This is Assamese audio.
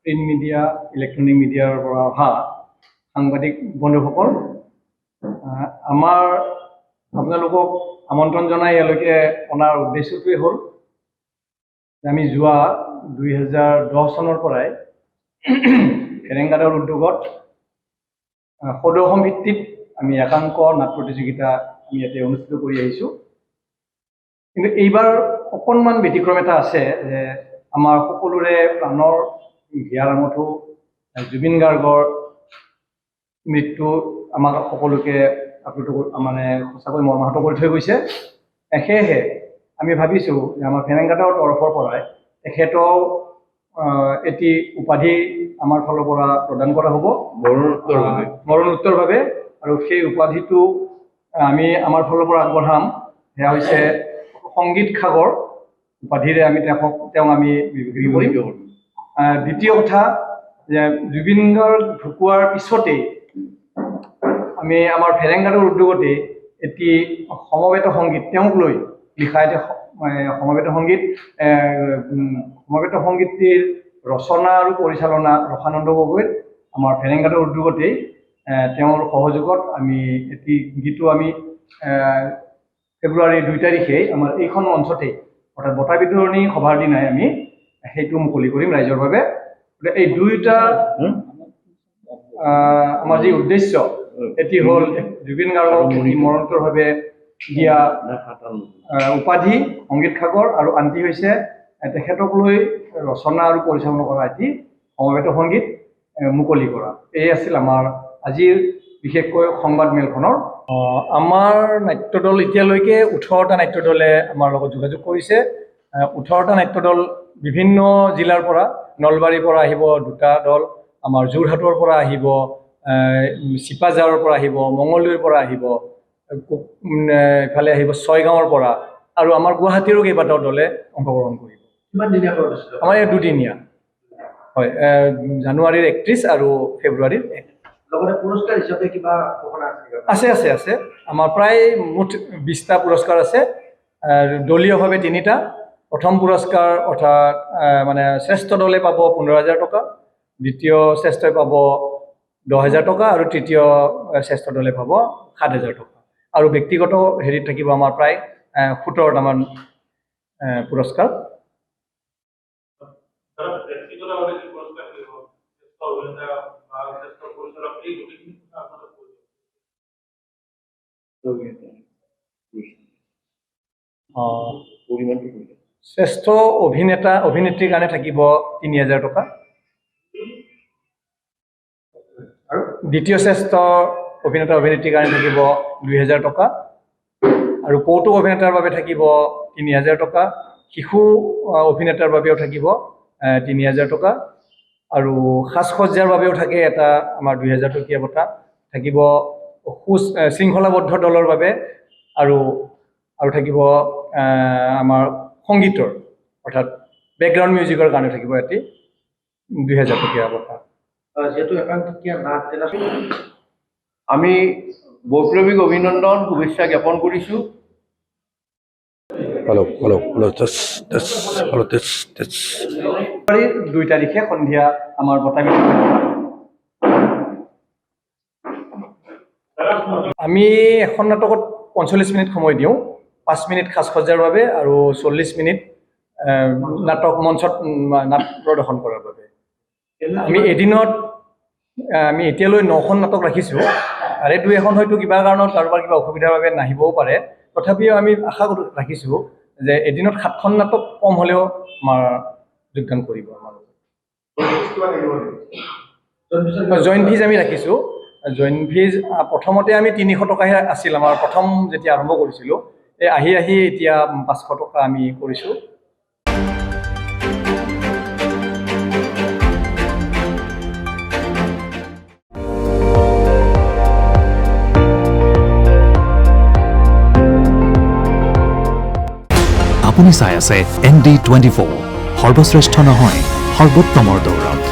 প্ৰিণ্ট মিডিয়া, ইলেক্ট্ৰনিক মিডিয়াৰ পৰা অহা সাংবাদিক বন্ধুসকল, আপোনালোকক আমন্ত্ৰণ জনাই ইয়ালৈকে অনাৰ উদ্দেশ্যটোৱে হ'ল আমি যোৱা 2010 চনৰ পৰাই ফেৰেংগাদৰ উদ্যোগত সদৌ ভিত্তিত আমি একাংক নাট প্ৰতিযোগিতা আমি ইয়াতে অনুষ্ঠিত কৰি আহিছোঁ। কিন্তু এইবাৰ অকণমান ব্যতিক্ৰম এটা আছে যে আমাৰ সকলোৰে প্ৰাণৰ হিয়াৰ আমঠু জুবিন গাৰ্গৰ মৃত্যু আমাক সকলোকে মানে সঁচাকৈ মৰ্মাহত কৰি থৈ গৈছে। সেয়েহে আমি ভাবিছোঁ যে আমাৰ ফেৰেংগাদৰ তৰফৰ পৰাই তেখেতক এটি উপাধি আমাৰ ফালৰ পৰা প্ৰদান কৰা হ'ব মৰণোত্তৰভাৱে, আৰু সেই উপাধিটো আমি আমাৰ ফালৰ পৰা আগবঢ়াম। সেয়া হৈছে সংগীত সাগৰ উপাধিৰে আমি তেওঁক আমি বিবেচনা কৰিম। দ্বিতীয় কথা যে জুবিন গাৰ্গ ঢুকোৱাৰ পিছতেই আমি আমাৰ ফেৰেংগাদৰ উদ্যোগতে এটি সমবেত সংগীত তেওঁক লৈ লিখা এটি সমবেত সংগীতটিৰ ৰচনা আৰু পৰিচালনা ৰসানন্দ গগৈৰ আমাৰ ফেৰেংগাদৰ উদ্যোগতেই তেওঁৰ সহযোগত আমি এটি গীতো আমি ফেব্ৰুৱাৰী 2 তাৰিখে আমাৰ এইখন মঞ্চতেই অৰ্থাৎ বঁটা বিতৰণী সভাৰ দিনাই আমি সেইটো মুকলি কৰিম ৰাইজৰ বাবে। এই দুয়োটা আমাৰ যি উদ্দেশ্য, এটি হ'ল জুবিন গাৰ্গক মৰণোত্তৰভাৱে দিয়া উপাধি সংগীত সাগৰ, আৰু আনটি হৈছে তেখেতক লৈ ৰচনা আৰু পৰিচালনা কৰা এটি সমবেত সংগীত মুকলি কৰা। এই আছিল আমাৰ আজিৰ বিশেষকৈ সংবাদ মেলখনৰ। আমাৰ নাট্যদল এতিয়ালৈকে 18টা নাট্যদলে আমাৰ লগত যোগাযোগ কৰিছে। 18টা নাট্যদল বিভিন্ন জিলাৰ পৰা, নলবাৰীৰ পৰা আহিব 2টা দল, আমাৰ যোৰহাটৰ পৰা আহিব, চিপাঝাৰৰ পৰা আহিব, মঙলদৈৰ পৰা আহিব, ইফালে আহিব ছয়গাঁৱৰ পৰা, আৰু আমাৰ গুৱাহাটীৰো কেইবাটাও দলে অংশগ্ৰহণ কৰিব। আমাৰ এই 2 দিনীয়া হয়, জানুৱাৰীৰ 31 আৰু ফেব্ৰুৱাৰীৰ 1। পুৰস্কাৰ হিচাপে কিবা আছে আছে আছে আমাৰ প্ৰায় মুঠ 20টা পুৰস্কাৰ আছে। দলীয়ভাৱে 3টা। প্ৰথম পুৰস্কাৰ অৰ্থাৎ মানে শ্ৰেষ্ঠ দলে পাব 15,000 টকা, দ্বিতীয় শ্ৰেষ্ঠই পাব 10,000 টকা, আৰু তৃতীয় শ্ৰেষ্ঠ দলে পাব 7,000 টকা। আৰু ব্যক্তিগত হেৰিত থাকিব আমাৰ প্ৰায় 17টামান পুৰস্কাৰ। শ্ৰেষ্ঠ অভিনেত্ৰীৰ কাৰণে থাকিব 3,000 টকা, দ্বিতীয় শ্ৰেষ্ঠ অভিনেত্ৰীৰ কাৰণে থাকিব 2,000 টকা, আৰু কৌতুক অভিনেতাৰ বাবে থাকিব 3,000 টকা, শিশু অভিনেতাৰ বাবেও থাকিব 3,000 টকা, আৰু সাজ সজ্জাৰ বাবেও থাকে এটা আমাৰ 2,000 টকীয়া বঁটা থাকিব শৃংখলাবদ্ধ দলৰ বাবে, আৰু থাকিব আমাৰ সংগীতৰ অৰ্থাৎ বেকগ্ৰাউণ্ড মিউজিকৰ কাৰণে থাকিব এটি 2,000 টকীয়া বঁটা। আমি বৈপ্লৱিক অভিনন্দন শুভেচ্ছা জ্ঞাপন কৰিছোঁ। 2 তাৰিখে সন্ধিয়া আমাৰ বঁটা বিতৰণ। আমি এখন নাটকত 45 মিনিট সময় দিওঁ, 5 মিনিট সাজ সজ্জাৰ বাবে আৰু 40 মিনিট নাটক মঞ্চত নাট প্ৰদৰ্শন কৰাৰ বাবে। আমি এদিনত এতিয়ালৈ 9খন নাটক ৰাখিছোঁ, তাৰে 2-এখন হয়তো কিবা কাৰণত কাৰোবাৰ কিবা অসুবিধাৰ বাবে নাহিবও পাৰে। তথাপিও আমি আশা ৰাখিছোঁ যে এদিনত 7খন নাটক কম হ'লেও আমাৰ যোগদান কৰিব। জইণ্ট ফিজ আমি ৰাখিছোঁ। জইণ্ট ফিজ প্ৰথমতে আমি 300 টকাহে আছিল আমাৰ প্ৰথম যেতিয়া আৰম্ভ কৰিছিলোঁ। আহি এতিয়া 500 টকা আমি কৰিছোঁ। আপুনি চাই আছে ND24, সৰ্বশ্ৰেষ্ঠ নহয় সৰ্বোত্তমৰ দৌৰত।